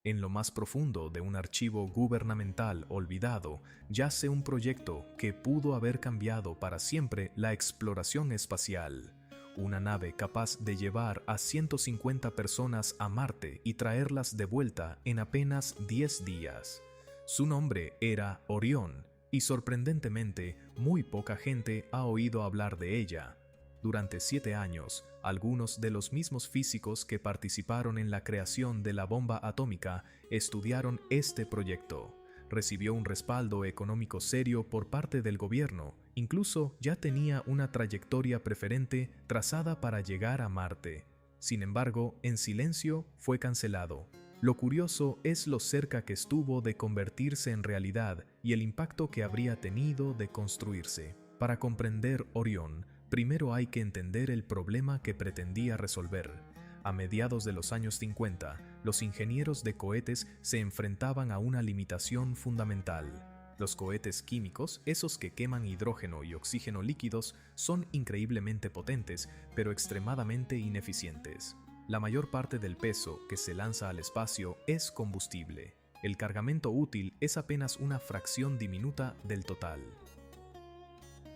En lo más profundo de un archivo gubernamental olvidado yace un proyecto que pudo haber cambiado para siempre la exploración espacial. Una nave capaz de llevar a 150 personas a Marte y traerlas de vuelta en apenas 10 días. Su nombre era Orión, y sorprendentemente muy poca gente ha oído hablar de ella. Durante 7 años, algunos de los mismos físicos que participaron en la creación de la bomba atómica estudiaron este proyecto. Recibió un respaldo económico serio por parte del gobierno, incluso ya tenía una trayectoria preferente trazada para llegar a Marte. Sin embargo, en silencio fue cancelado. Lo curioso es lo cerca que estuvo de convertirse en realidad y el impacto que habría tenido de construirse. Para comprender Orión, primero hay que entender el problema que pretendía resolver. A mediados de los años 50, los ingenieros de cohetes se enfrentaban a una limitación fundamental. Los cohetes químicos, esos que queman hidrógeno y oxígeno líquidos, son increíblemente potentes, pero extremadamente ineficientes. La mayor parte del peso que se lanza al espacio es combustible. El cargamento útil es apenas una fracción diminuta del total.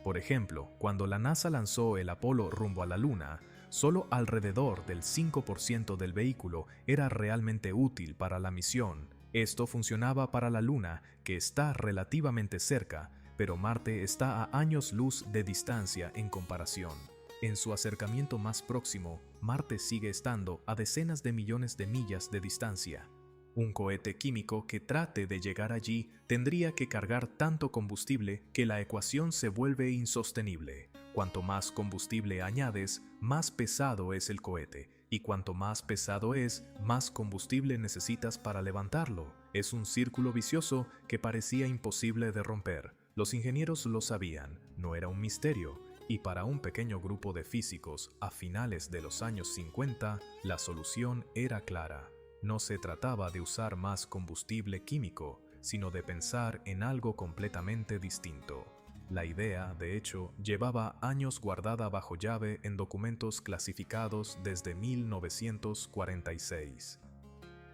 Por ejemplo, cuando la NASA lanzó el Apolo rumbo a la Luna, solo alrededor del 5% del vehículo era realmente útil para la misión. Esto funcionaba para la Luna, que está relativamente cerca, pero Marte está a años luz de distancia en comparación. En su acercamiento más próximo, Marte sigue estando a decenas de millones de millas de distancia. Un cohete químico que trate de llegar allí tendría que cargar tanto combustible que la ecuación se vuelve insostenible. Cuanto más combustible añades, más pesado es el cohete, y cuanto más pesado es, más combustible necesitas para levantarlo. Es un círculo vicioso que parecía imposible de romper. Los ingenieros lo sabían, no era un misterio, y para un pequeño grupo de físicos a finales de los años 50, la solución era clara. No se trataba de usar más combustible químico, sino de pensar en algo completamente distinto. La idea, de hecho, llevaba años guardada bajo llave en documentos clasificados desde 1946.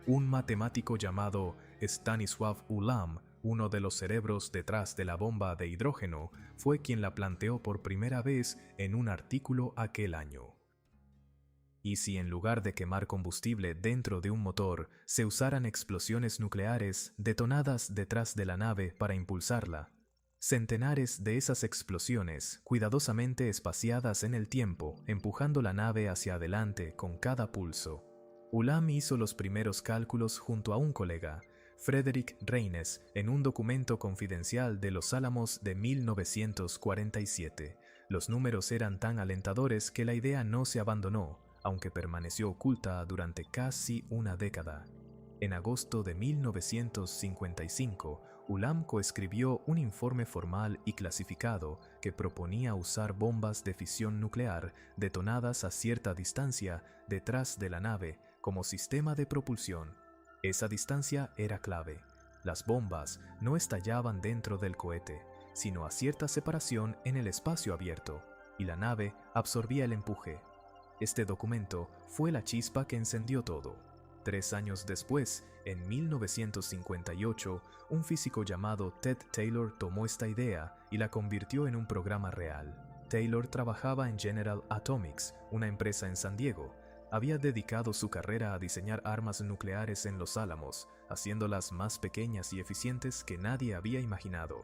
Un matemático llamado Stanisław Ulam, uno de los cerebros detrás de la bomba de hidrógeno, fue quien la planteó por primera vez en un artículo aquel año. ¿Y si en lugar de quemar combustible dentro de un motor, se usaran explosiones nucleares detonadas detrás de la nave para impulsarla? Centenares de esas explosiones, cuidadosamente espaciadas en el tiempo, empujando la nave hacia adelante con cada pulso. Ulam hizo los primeros cálculos junto a un colega, Frederick Reines, en un documento confidencial de Los Álamos de 1947. Los números eran tan alentadores que la idea no se abandonó, aunque permaneció oculta durante casi una década. En agosto de 1955, Ulam coescribió un informe formal y clasificado que proponía usar bombas de fisión nuclear detonadas a cierta distancia detrás de la nave como sistema de propulsión. Esa distancia era clave. Las bombas no estallaban dentro del cohete, sino a cierta separación en el espacio abierto, y la nave absorbía el empuje. Este documento fue la chispa que encendió todo. 3 años después, en 1958, un físico llamado Ted Taylor tomó esta idea y la convirtió en un programa real. Taylor trabajaba en General Atomics, una empresa en San Diego. Había dedicado su carrera a diseñar armas nucleares en Los Álamos, haciéndolas más pequeñas y eficientes que nadie había imaginado.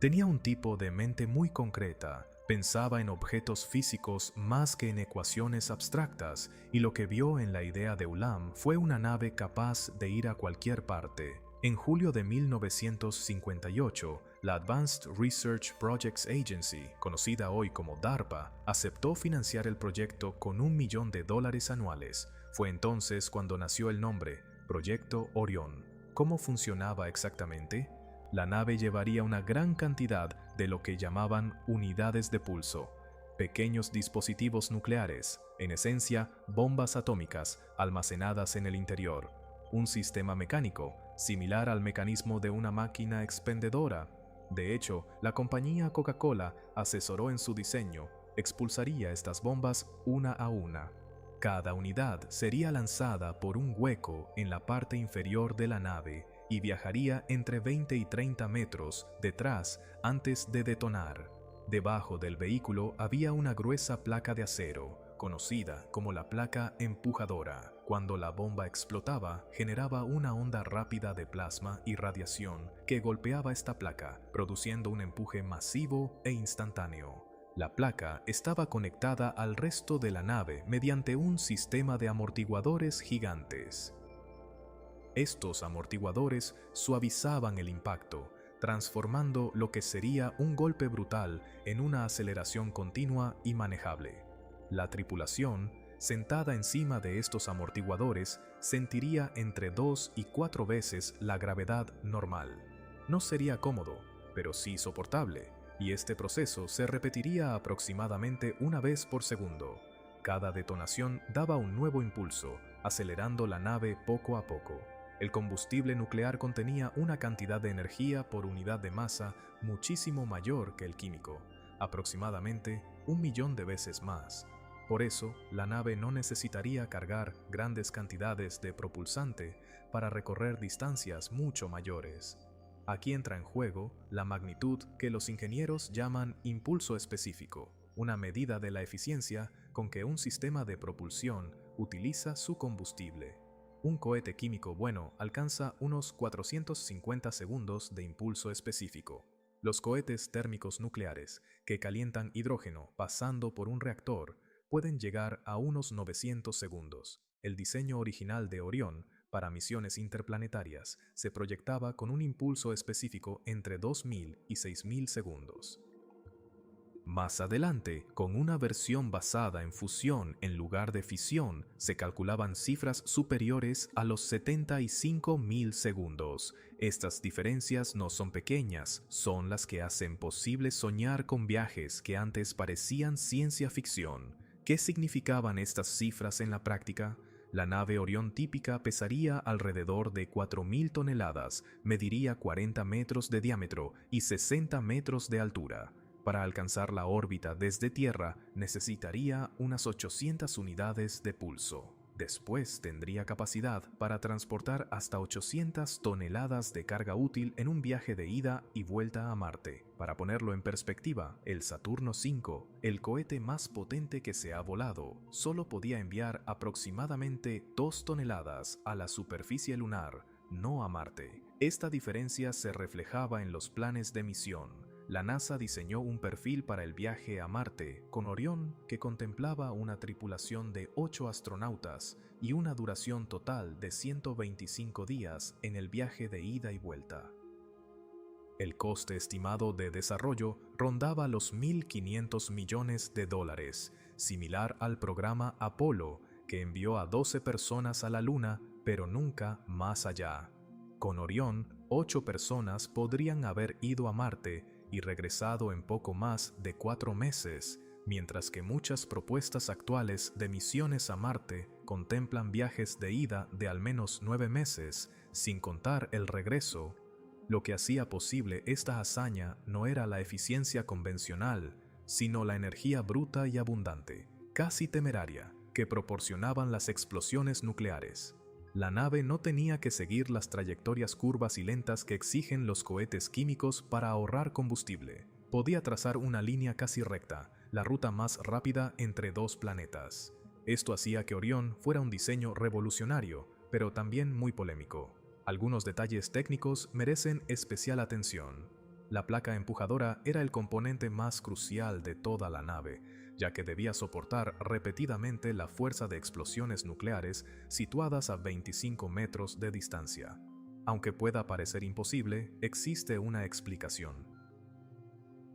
Tenía un tipo de mente muy concreta. Pensaba en objetos físicos más que en ecuaciones abstractas, y lo que vio en la idea de Ulam fue una nave capaz de ir a cualquier parte. En julio de 1958, la Advanced Research Projects Agency, conocida hoy como DARPA, aceptó financiar el proyecto con $1 millón anuales. Fue entonces cuando nació el nombre, Proyecto Orión. ¿Cómo funcionaba exactamente? La nave llevaría una gran cantidad de lo que llamaban unidades de pulso, pequeños dispositivos nucleares, en esencia bombas atómicas almacenadas en el interior, un sistema mecánico similar al mecanismo de una máquina expendedora. De hecho, la compañía Coca-Cola asesoró en su diseño, expulsaría estas bombas una a una. Cada unidad sería lanzada por un hueco en la parte inferior de la nave y viajaría entre 20 y 30 metros detrás antes de detonar. Debajo del vehículo había una gruesa placa de acero, conocida como la placa empujadora. Cuando la bomba explotaba, generaba una onda rápida de plasma y radiación que golpeaba esta placa, produciendo un empuje masivo e instantáneo. La placa estaba conectada al resto de la nave mediante un sistema de amortiguadores gigantes. Estos amortiguadores suavizaban el impacto, transformando lo que sería un golpe brutal en una aceleración continua y manejable. La tripulación, sentada encima de estos amortiguadores, sentiría entre 2 y 4 veces la gravedad normal. No sería cómodo, pero sí soportable, y este proceso se repetiría aproximadamente una vez por segundo. Cada detonación daba un nuevo impulso, acelerando la nave poco a poco. El combustible nuclear contenía una cantidad de energía por unidad de masa muchísimo mayor que el químico, aproximadamente 1.000.000 de veces más. Por eso, la nave no necesitaría cargar grandes cantidades de propulsante para recorrer distancias mucho mayores. Aquí entra en juego la magnitud que los ingenieros llaman impulso específico, una medida de la eficiencia con que un sistema de propulsión utiliza su combustible. Un cohete químico bueno alcanza unos 450 segundos de impulso específico. Los cohetes térmicos nucleares, que calientan hidrógeno pasando por un reactor, pueden llegar a unos 900 segundos. El diseño original de Orión para misiones interplanetarias se proyectaba con un impulso específico entre 2.000 y 6.000 segundos. Más adelante, con una versión basada en fusión en lugar de fisión, se calculaban cifras superiores a los 75.000 segundos. Estas diferencias no son pequeñas, son las que hacen posible soñar con viajes que antes parecían ciencia ficción. ¿Qué significaban estas cifras en la práctica? La nave Orión típica pesaría alrededor de 4.000 toneladas, mediría 40 metros de diámetro y 60 metros de altura. Para alcanzar la órbita desde Tierra necesitaría unas 800 unidades de pulso. Después tendría capacidad para transportar hasta 800 toneladas de carga útil en un viaje de ida y vuelta a Marte. Para ponerlo en perspectiva, el Saturno V, el cohete más potente que se ha volado, solo podía enviar aproximadamente 2 toneladas a la superficie lunar, no a Marte. Esta diferencia se reflejaba en los planes de misión. La NASA diseñó un perfil para el viaje a Marte con Orión que contemplaba una tripulación de 8 astronautas y una duración total de 125 días en el viaje de ida y vuelta. El coste estimado de desarrollo rondaba los $1.500 millones, similar al programa Apolo, que envió a 12 personas a la Luna, pero nunca más allá. Con Orión, 8 personas podrían haber ido a Marte y regresado en poco más de 4 meses, mientras que muchas propuestas actuales de misiones a Marte contemplan viajes de ida de al menos 9 meses, sin contar el regreso. Lo que hacía posible esta hazaña no era la eficiencia convencional, sino la energía bruta y abundante, casi temeraria, que proporcionaban las explosiones nucleares. La nave no tenía que seguir las trayectorias curvas y lentas que exigen los cohetes químicos para ahorrar combustible. Podía trazar una línea casi recta, la ruta más rápida entre 2 planetas. Esto hacía que Orión fuera un diseño revolucionario, pero también muy polémico. Algunos detalles técnicos merecen especial atención. La placa empujadora era el componente más crucial de toda la nave, ya que debía soportar repetidamente la fuerza de explosiones nucleares situadas a 25 metros de distancia. Aunque pueda parecer imposible, existe una explicación.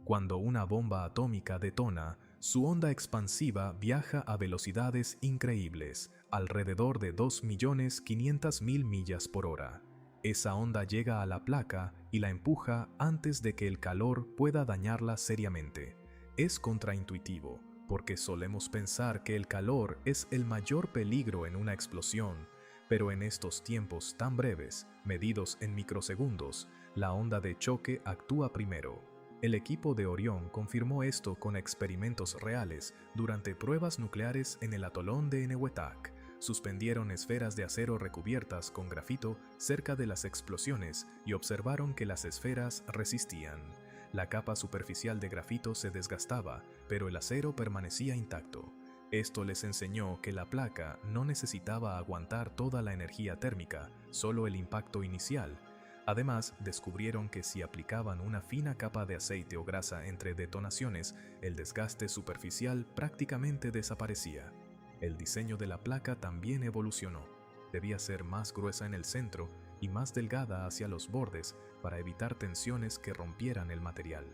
Cuando una bomba atómica detona, su onda expansiva viaja a velocidades increíbles, alrededor de 2.500.000 millas por hora. Esa onda llega a la placa y la empuja antes de que el calor pueda dañarla seriamente. Es contraintuitivo, porque solemos pensar que el calor es el mayor peligro en una explosión, pero en estos tiempos tan breves, medidos en microsegundos, la onda de choque actúa primero. El equipo de Orión confirmó esto con experimentos reales durante pruebas nucleares en el atolón de Enewetak. Suspendieron esferas de acero recubiertas con grafito cerca de las explosiones y observaron que las esferas resistían. La capa superficial de grafito se desgastaba, pero el acero permanecía intacto. Esto les enseñó que la placa no necesitaba aguantar toda la energía térmica, solo el impacto inicial. Además, descubrieron que si aplicaban una fina capa de aceite o grasa entre detonaciones, el desgaste superficial prácticamente desaparecía. El diseño de la placa también evolucionó. Debía ser más gruesa en el centro y más delgada hacia los bordes para evitar tensiones que rompieran el material.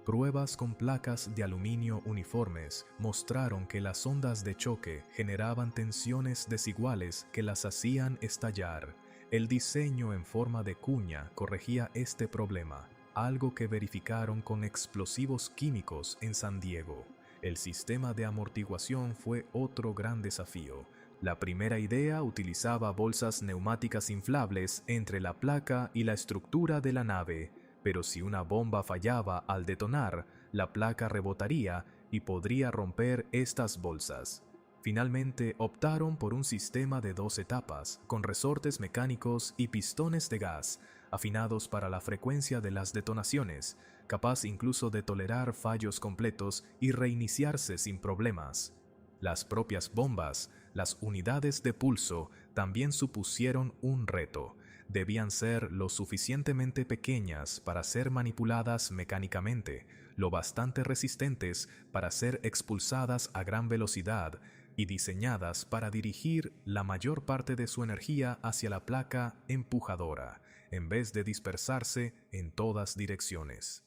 Pruebas con placas de aluminio uniformes mostraron que las ondas de choque generaban tensiones desiguales que las hacían estallar. El diseño en forma de cuña corregía este problema, algo que verificaron con explosivos químicos en San Diego. El sistema de amortiguación fue otro gran desafío. La primera idea utilizaba bolsas neumáticas inflables entre la placa y la estructura de la nave, pero si una bomba fallaba al detonar, la placa rebotaría y podría romper estas bolsas. Finalmente optaron por un sistema de 2 etapas, con resortes mecánicos y pistones de gas, afinados para la frecuencia de las detonaciones, capaz incluso de tolerar fallos completos y reiniciarse sin problemas. Las propias bombas, las unidades de pulso, también supusieron un reto. Debían ser lo suficientemente pequeñas para ser manipuladas mecánicamente, lo bastante resistentes para ser expulsadas a gran velocidad y diseñadas para dirigir la mayor parte de su energía hacia la placa empujadora, en vez de dispersarse en todas direcciones.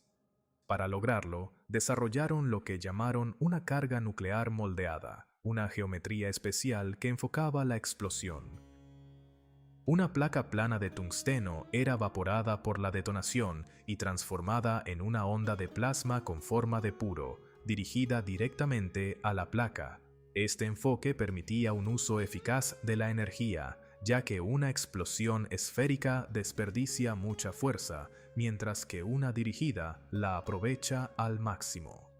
Para lograrlo, desarrollaron lo que llamaron una carga nuclear moldeada, una geometría especial que enfocaba la explosión. Una placa plana de tungsteno era evaporada por la detonación y transformada en una onda de plasma con forma de puro, dirigida directamente a la placa. Este enfoque permitía un uso eficaz de la energía, ya que una explosión esférica desperdicia mucha fuerza, mientras que una dirigida la aprovecha al máximo.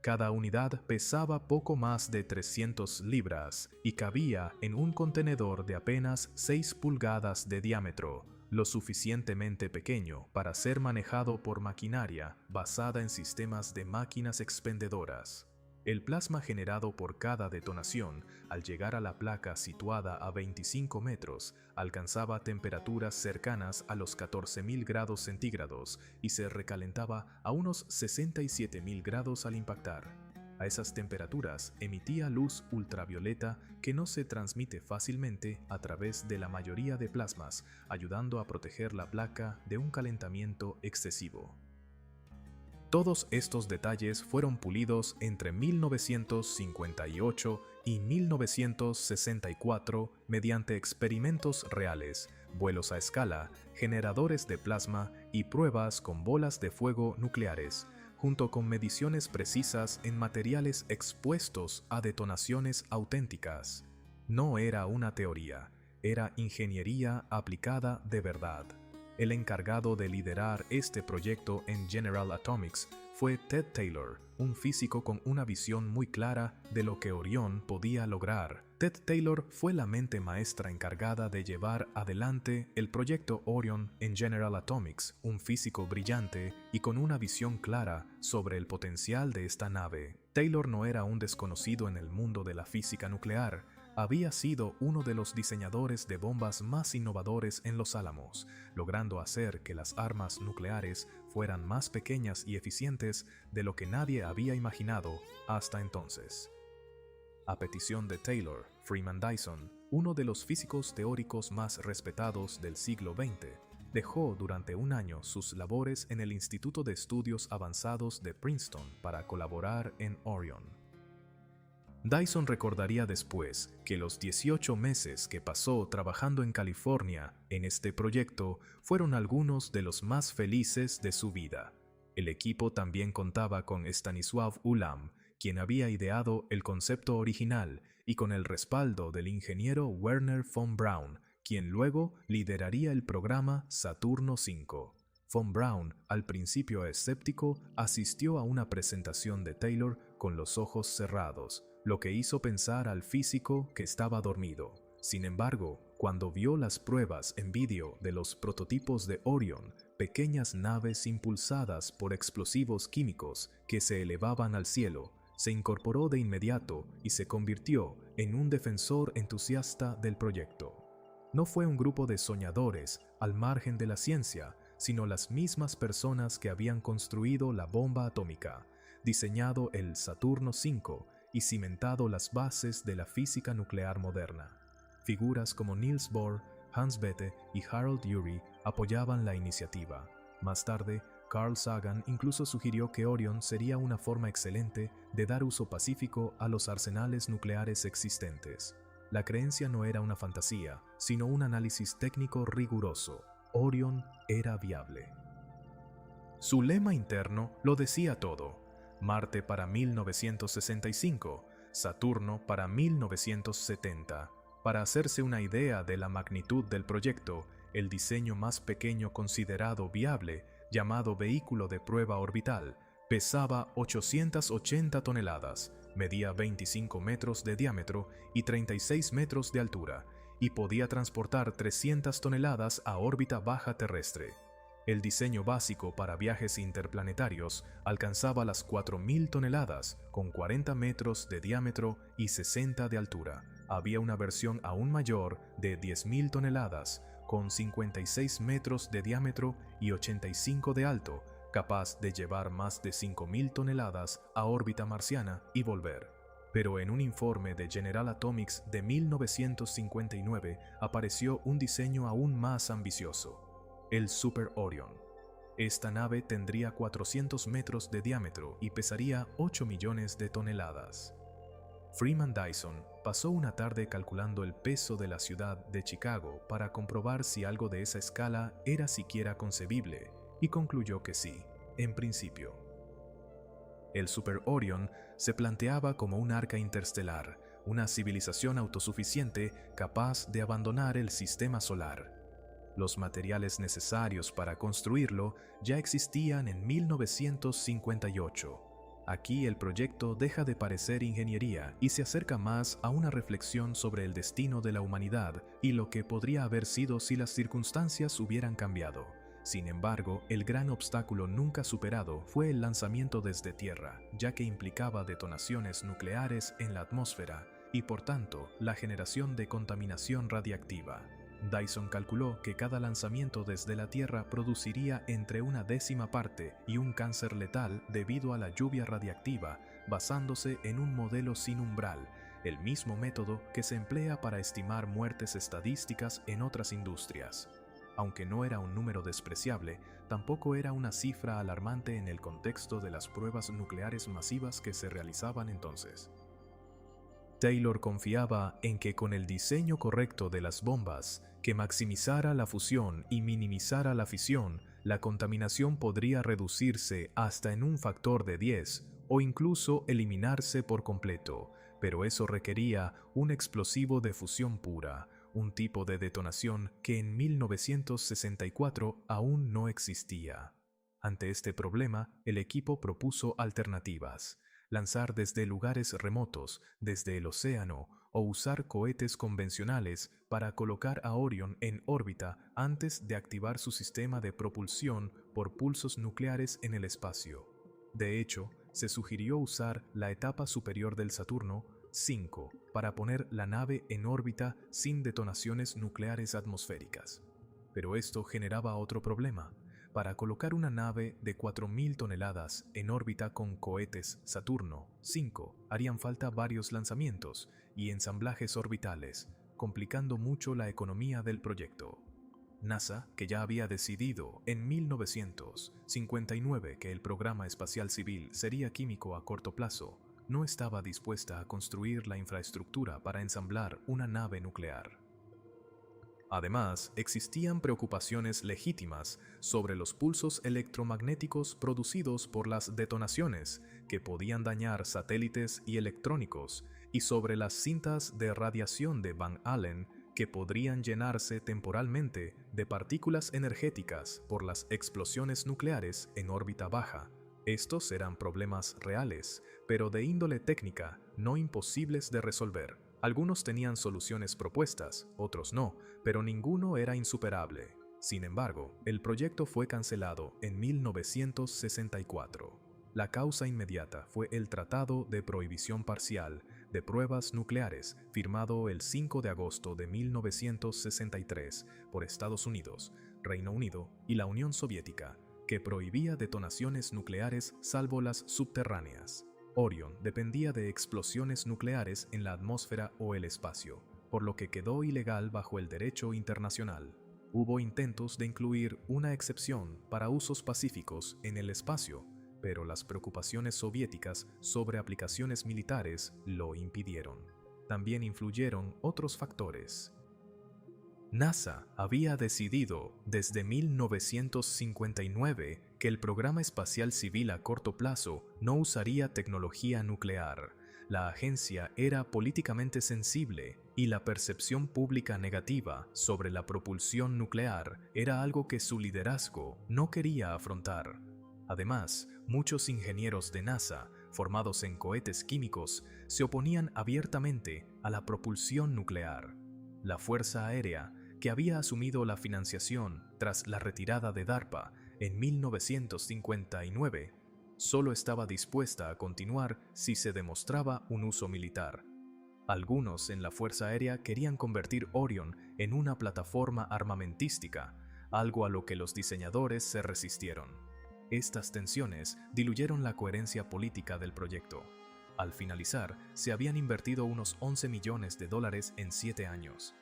Cada unidad pesaba poco más de 300 libras y cabía en un contenedor de apenas 6 pulgadas de diámetro, lo suficientemente pequeño para ser manejado por maquinaria basada en sistemas de máquinas expendedoras. El plasma generado por cada detonación, al llegar a la placa situada a 25 metros, alcanzaba temperaturas cercanas a los 14.000 grados centígrados y se recalentaba a unos 67.000 grados al impactar. A esas temperaturas emitía luz ultravioleta que no se transmite fácilmente a través de la mayoría de plasmas, ayudando a proteger la placa de un calentamiento excesivo. Todos estos detalles fueron pulidos entre 1958 y 1964 mediante experimentos reales, vuelos a escala, generadores de plasma y pruebas con bolas de fuego nucleares, junto con mediciones precisas en materiales expuestos a detonaciones auténticas. No era una teoría, era ingeniería aplicada de verdad. El encargado de liderar este proyecto en General Atomics fue Ted Taylor, un físico con una visión muy clara de lo que Orión podía lograr. Ted Taylor fue la mente maestra encargada de llevar adelante el proyecto Orion en General Atomics, un físico brillante y con una visión clara sobre el potencial de esta nave. Taylor no era un desconocido en el mundo de la física nuclear. Había sido uno de los diseñadores de bombas más innovadores en Los Álamos, logrando hacer que las armas nucleares fueran más pequeñas y eficientes de lo que nadie había imaginado hasta entonces. A petición de Taylor, Freeman Dyson, uno de los físicos teóricos más respetados del siglo XX, dejó durante un año sus labores en el Instituto de Estudios Avanzados de Princeton para colaborar en Orion. Dyson recordaría después que los 18 meses que pasó trabajando en California en este proyecto fueron algunos de los más felices de su vida. El equipo también contaba con Stanisław Ulam, quien había ideado el concepto original, y con el respaldo del ingeniero Werner von Braun, quien luego lideraría el programa Saturno V. Von Braun, al principio escéptico, asistió a una presentación de Taylor con los ojos cerrados, lo que hizo pensar al físico que estaba dormido. Sin embargo, cuando vio las pruebas en vídeo de los prototipos de Orion, pequeñas naves impulsadas por explosivos químicos que se elevaban al cielo, se incorporó de inmediato y se convirtió en un defensor entusiasta del proyecto. No fue un grupo de soñadores al margen de la ciencia, sino las mismas personas que habían construido la bomba atómica, diseñado el Saturno V y cimentado las bases de la física nuclear moderna. Figuras como Niels Bohr, Hans Bethe y Harold Urey apoyaban la iniciativa. Más tarde, Carl Sagan incluso sugirió que Orion sería una forma excelente de dar uso pacífico a los arsenales nucleares existentes. La creencia no era una fantasía, sino un análisis técnico riguroso. Orion era viable. Su lema interno lo decía todo: Marte para 1965, Saturno para 1970. Para hacerse una idea de la magnitud del proyecto, el diseño más pequeño considerado viable, llamado vehículo de prueba orbital, pesaba 880 toneladas, medía 25 metros de diámetro y 36 metros de altura, y podía transportar 300 toneladas a órbita baja terrestre. El diseño básico para viajes interplanetarios alcanzaba las 4.000 toneladas, con 40 metros de diámetro y 60 de altura. Había una versión aún mayor de 10.000 toneladas, con 56 metros de diámetro y 85 de alto, capaz de llevar más de 5.000 toneladas a órbita marciana y volver. Pero en un informe de General Atomics de 1959 apareció un diseño aún más ambicioso: el Super Orion. Esta nave tendría 400 metros de diámetro y pesaría 8 millones de toneladas. Freeman Dyson pasó una tarde calculando el peso de la ciudad de Chicago para comprobar si algo de esa escala era siquiera concebible, y concluyó que sí, en principio. El Super Orion se planteaba como un arca interestelar, una civilización autosuficiente capaz de abandonar el sistema solar. Los materiales necesarios para construirlo ya existían en 1958. Aquí el proyecto deja de parecer ingeniería y se acerca más a una reflexión sobre el destino de la humanidad y lo que podría haber sido si las circunstancias hubieran cambiado. Sin embargo, el gran obstáculo nunca superado fue el lanzamiento desde Tierra, ya que implicaba detonaciones nucleares en la atmósfera y, por tanto, la generación de contaminación radiactiva. Dyson calculó que cada lanzamiento desde la Tierra produciría entre 1/10 parte y un cáncer letal debido a la lluvia radiactiva, basándose en un modelo sin umbral, el mismo método que se emplea para estimar muertes estadísticas en otras industrias. Aunque no era un número despreciable, tampoco era una cifra alarmante en el contexto de las pruebas nucleares masivas que se realizaban entonces. Taylor confiaba en que con el diseño correcto de las bombas, que maximizara la fusión y minimizara la fisión, la contaminación podría reducirse hasta en un factor de 10 o incluso eliminarse por completo, pero eso requería un explosivo de fusión pura, un tipo de detonación que en 1964 aún no existía. Ante este problema, el equipo propuso alternativas: lanzar desde lugares remotos, desde el océano, o usar cohetes convencionales para colocar a Orion en órbita antes de activar su sistema de propulsión por pulsos nucleares en el espacio. De hecho, se sugirió usar la etapa superior del Saturno V para poner la nave en órbita sin detonaciones nucleares atmosféricas. Pero esto generaba otro problema. Para colocar una nave de 4.000 toneladas en órbita con cohetes Saturno V, harían falta varios lanzamientos y ensamblajes orbitales, complicando mucho la economía del proyecto. NASA, que ya había decidido en 1959 que el programa espacial civil sería químico a corto plazo, no estaba dispuesta a construir la infraestructura para ensamblar una nave nuclear. Además, existían preocupaciones legítimas sobre los pulsos electromagnéticos producidos por las detonaciones, que podían dañar satélites y electrónicos, y sobre las cintas de radiación de Van Allen, que podrían llenarse temporalmente de partículas energéticas por las explosiones nucleares en órbita baja. Estos eran problemas reales, pero de índole técnica, no imposibles de resolver. Algunos tenían soluciones propuestas, otros no, pero ninguno era insuperable. Sin embargo, el proyecto fue cancelado en 1964. La causa inmediata fue el Tratado de Prohibición Parcial de Pruebas Nucleares, firmado el 5 de agosto de 1963 por Estados Unidos, Reino Unido y la Unión Soviética, que prohibía detonaciones nucleares salvo las subterráneas. Orion dependía de explosiones nucleares en la atmósfera o el espacio, por lo que quedó ilegal bajo el derecho internacional. Hubo intentos de incluir una excepción para usos pacíficos en el espacio, pero las preocupaciones soviéticas sobre aplicaciones militares lo impidieron. También influyeron otros factores. NASA había decidido desde 1959 que el programa espacial civil a corto plazo no usaría tecnología nuclear. La agencia era políticamente sensible y la percepción pública negativa sobre la propulsión nuclear era algo que su liderazgo no quería afrontar. Además, muchos ingenieros de NASA, formados en cohetes químicos, se oponían abiertamente a la propulsión nuclear. La Fuerza Aérea, que había asumido la financiación tras la retirada de DARPA en 1959, solo estaba dispuesta a continuar si se demostraba un uso militar. Algunos en la Fuerza Aérea querían convertir Orion en una plataforma armamentística, algo a lo que los diseñadores se resistieron. Estas tensiones diluyeron la coherencia política del proyecto. Al finalizar, se habían invertido unos $11 millones en 7 años.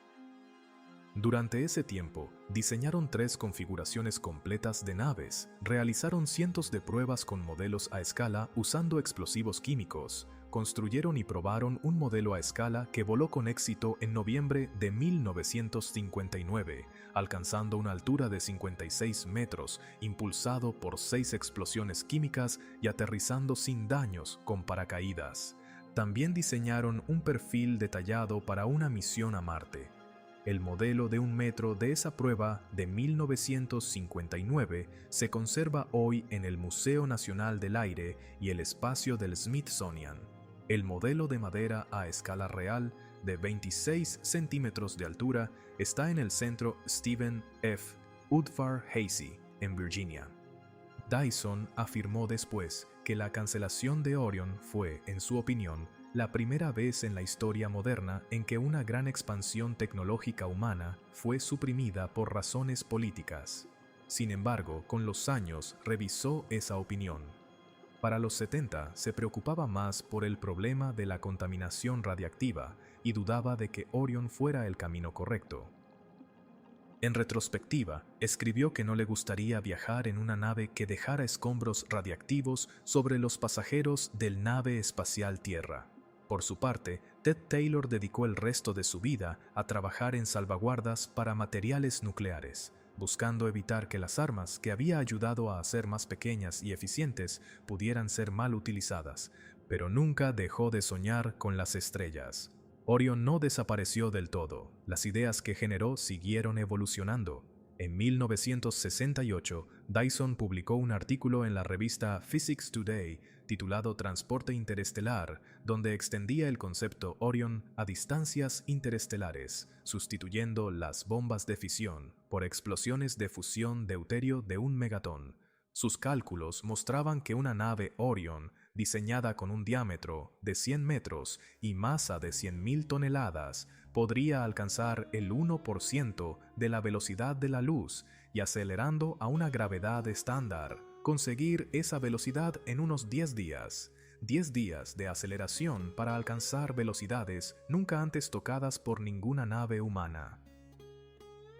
Durante ese tiempo, diseñaron 3 configuraciones completas de naves, realizaron cientos de pruebas con modelos a escala usando explosivos químicos, construyeron y probaron un modelo a escala que voló con éxito en noviembre de 1959, alcanzando una altura de 56 metros, impulsado por 6 explosiones químicas y aterrizando sin daños con paracaídas. También diseñaron un perfil detallado para una misión a Marte. El modelo de 1 metro de esa prueba de 1959 se conserva hoy en el Museo Nacional del Aire y el Espacio del Smithsonian. El modelo de madera a escala real de 26 centímetros de altura está en el centro Stephen F. Udvar Hazy, en Virginia. Dyson afirmó después que la cancelación de Orion fue, en su opinión, la primera vez en la historia moderna en que una gran expansión tecnológica humana fue suprimida por razones políticas. Sin embargo, con los años revisó esa opinión. Para los 70 se preocupaba más por el problema de la contaminación radiactiva y dudaba de que Orion fuera el camino correcto. En retrospectiva, escribió que no le gustaría viajar en una nave que dejara escombros radiactivos sobre los pasajeros del nave espacial Tierra. Por su parte, Ted Taylor dedicó el resto de su vida a trabajar en salvaguardas para materiales nucleares, buscando evitar que las armas que había ayudado a hacer más pequeñas y eficientes pudieran ser mal utilizadas, pero nunca dejó de soñar con las estrellas. Orion no desapareció del todo, las ideas que generó siguieron evolucionando. En 1968, Dyson publicó un artículo en la revista Physics Today titulado Transporte Interestelar, donde extendía el concepto Orion a distancias interestelares, sustituyendo las bombas de fisión por explosiones de fusión deuterio de 1 megatón. Sus cálculos mostraban que una nave Orion, diseñada con un diámetro de 100 metros y masa de 100.000 toneladas, podría alcanzar el 1% de la velocidad de la luz y, acelerando a una gravedad estándar, conseguir esa velocidad en unos 10 días. 10 días de aceleración para alcanzar velocidades nunca antes tocadas por ninguna nave humana.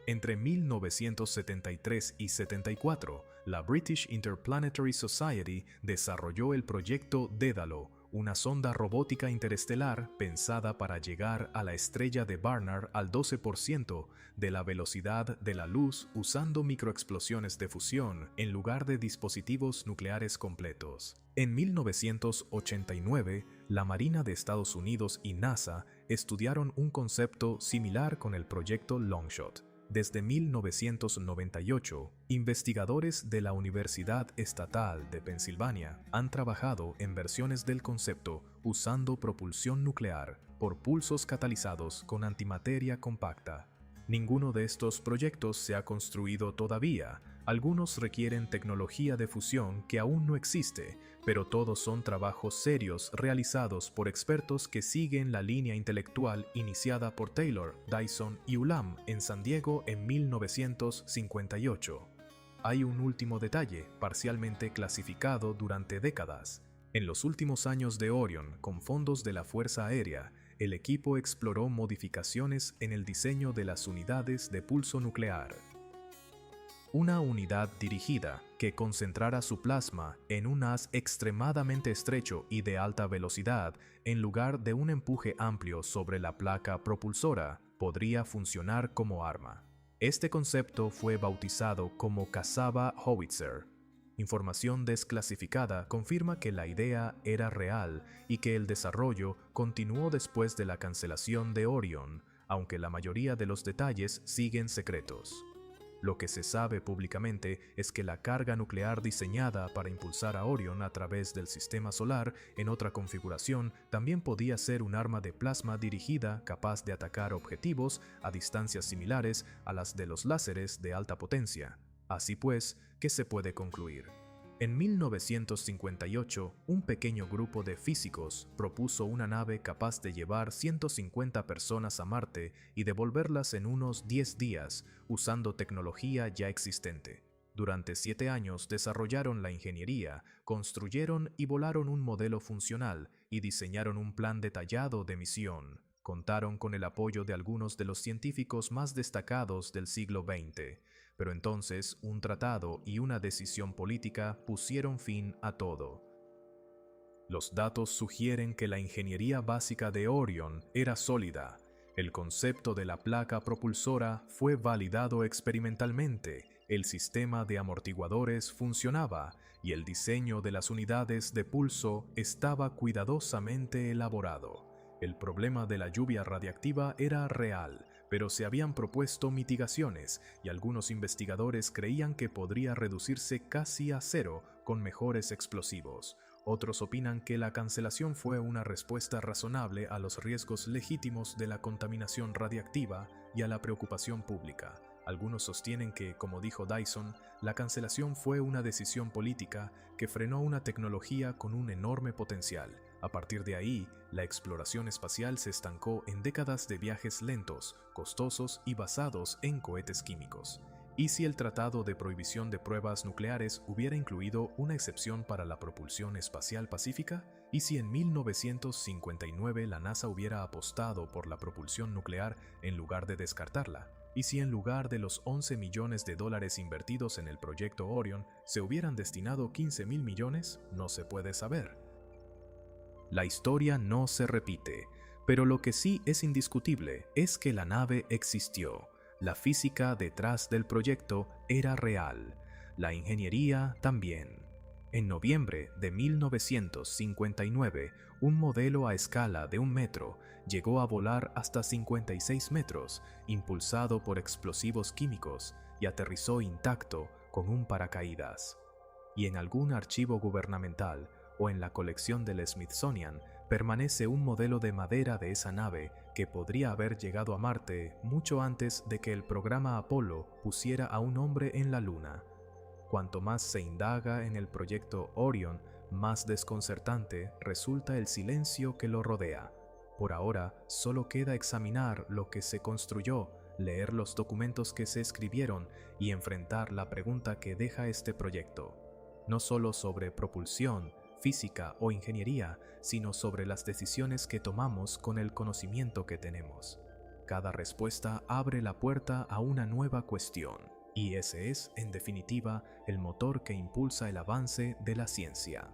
Entre 1973 y 74, la British Interplanetary Society desarrolló el proyecto Dédalo, una sonda robótica interestelar pensada para llegar a la estrella de Barnard al 12% de la velocidad de la luz usando microexplosiones de fusión en lugar de dispositivos nucleares completos. En 1989, la Marina de Estados Unidos y NASA estudiaron un concepto similar con el proyecto Longshot. Desde 1998, investigadores de la Universidad Estatal de Pensilvania han trabajado en versiones del concepto usando propulsión nuclear por pulsos catalizados con antimateria compacta. Ninguno de estos proyectos se ha construido todavía. Algunos requieren tecnología de fusión que aún no existe, pero todos son trabajos serios realizados por expertos que siguen la línea intelectual iniciada por Taylor, Dyson y Ulam en San Diego en 1958. Hay un último detalle, parcialmente clasificado durante décadas. En los últimos años de Orion, con fondos de la Fuerza Aérea, el equipo exploró modificaciones en el diseño de las unidades de pulso nuclear. Una unidad dirigida que concentrara su plasma en un haz extremadamente estrecho y de alta velocidad en lugar de un empuje amplio sobre la placa propulsora podría funcionar como arma. Este concepto fue bautizado como Casaba Howitzer. Información desclasificada confirma que la idea era real y que el desarrollo continuó después de la cancelación de Orion, aunque la mayoría de los detalles siguen secretos. Lo que se sabe públicamente es que la carga nuclear diseñada para impulsar a Orion a través del sistema solar en otra configuración también podía ser un arma de plasma dirigida capaz de atacar objetivos a distancias similares a las de los láseres de alta potencia. Así pues, ¿qué se puede concluir? En 1958, un pequeño grupo de físicos propuso una nave capaz de llevar 150 personas a Marte y devolverlas en unos 10 días, usando tecnología ya existente. Durante 7 años desarrollaron la ingeniería, construyeron y volaron un modelo funcional y diseñaron un plan detallado de misión. Contaron con el apoyo de algunos de los científicos más destacados del siglo XX. Pero entonces un tratado y una decisión política pusieron fin a todo. Los datos sugieren que la ingeniería básica de Orion era sólida. El concepto de la placa propulsora fue validado experimentalmente, el sistema de amortiguadores funcionaba y el diseño de las unidades de pulso estaba cuidadosamente elaborado. El problema de la lluvia radiactiva era real, pero se habían propuesto mitigaciones y algunos investigadores creían que podría reducirse casi a cero con mejores explosivos. Otros opinan que la cancelación fue una respuesta razonable a los riesgos legítimos de la contaminación radiactiva y a la preocupación pública. Algunos sostienen que, como dijo Dyson, la cancelación fue una decisión política que frenó una tecnología con un enorme potencial. A partir de ahí, la exploración espacial se estancó en décadas de viajes lentos, costosos y basados en cohetes químicos. ¿Y si el Tratado de Prohibición de Pruebas Nucleares hubiera incluido una excepción para la propulsión espacial pacífica? ¿Y si en 1959 la NASA hubiera apostado por la propulsión nuclear en lugar de descartarla? ¿Y si en lugar de los 11 millones de dólares invertidos en el proyecto Orion se hubieran destinado 15.000 millones? No se puede saber. La historia no se repite, pero lo que sí es indiscutible es que la nave existió. La física detrás del proyecto era real, la ingeniería también. En noviembre de 1959, un modelo a escala de 1 metro llegó a volar hasta 56 metros, impulsado por explosivos químicos, y aterrizó intacto con un paracaídas. Y en algún archivo gubernamental o en la colección del Smithsonian permanece un modelo de madera de esa nave que podría haber llegado a Marte mucho antes de que el programa Apolo pusiera a un hombre en la Luna. Cuanto más se indaga en el proyecto Orion, más desconcertante resulta el silencio que lo rodea. Por ahora, solo queda examinar lo que se construyó, leer los documentos que se escribieron y enfrentar la pregunta que deja este proyecto. No solo sobre propulsión, física o ingeniería, sino sobre las decisiones que tomamos con el conocimiento que tenemos. Cada respuesta abre la puerta a una nueva cuestión, y ese es, en definitiva, el motor que impulsa el avance de la ciencia.